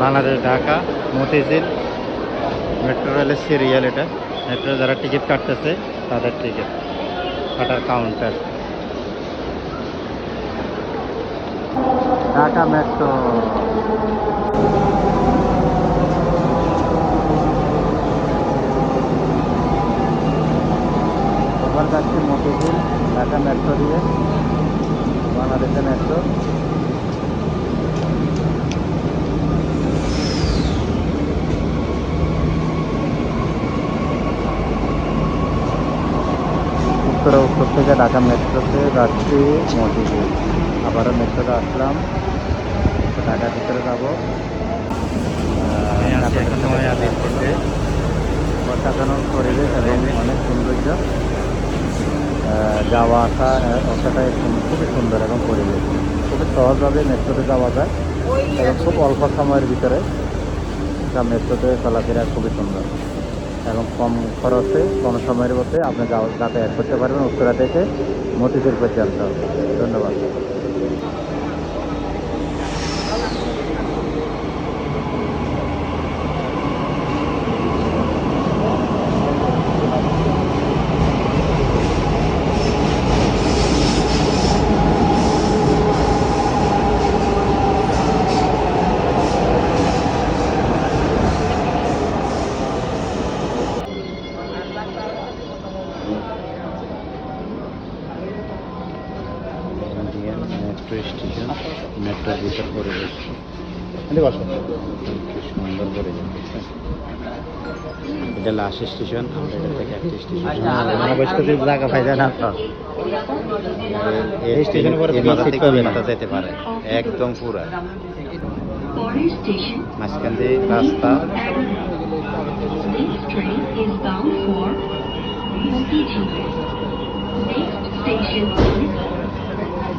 Bangladesh Dhaka Motijheel metro রেলের serial. এটা metro যারা টিকিট কাটতেছে তাদের টিকিট কাটার কাউন্টার। ঢাকা মেট্রো আবার যাচ্ছি মতিঝিল ঢাকা মেট্রো দিয়ে, বাংলাদেশের মেট্রো। উত্তর থেকে ঢাকা মেট্রোতে যাচ্ছি মতিঝিল, আবারও মেট্রোতে আসলাম, ঢাকার ভিতরে যাবো। অসাধারণ পরিবেশ এবং অনেক সৌন্দর্য, যাওয়া আসা অতটাই খুবই সুন্দর এবং পরিবেশ খুবই সহজভাবে মেট্রোতে যাওয়া যায় এবং খুব অল্প সময়ের ভিতরে মেট্রোতে চলাফেরা খুবই সুন্দর এবং কম খরচে কম সময়ের মধ্যে আপনি যাতায়াত করতে পারবেন উত্তরা থেকে মতিঝিল পর্যন্ত। ধন্যবাদ। ইন্ডিয়ান মেট্রো স্টেশন, মেট্রোর ভিতর পরিবেশ সুন্দর পরিবেশ। এটা লাস্ট স্টেশন, আমরা এটা থেকে একটা স্টেশন জায়গা পাই যায় না তো এই স্টেশনের পরে যেতে পারে একদম পুরা মাঝখান দিয়ে রাস্তা। Station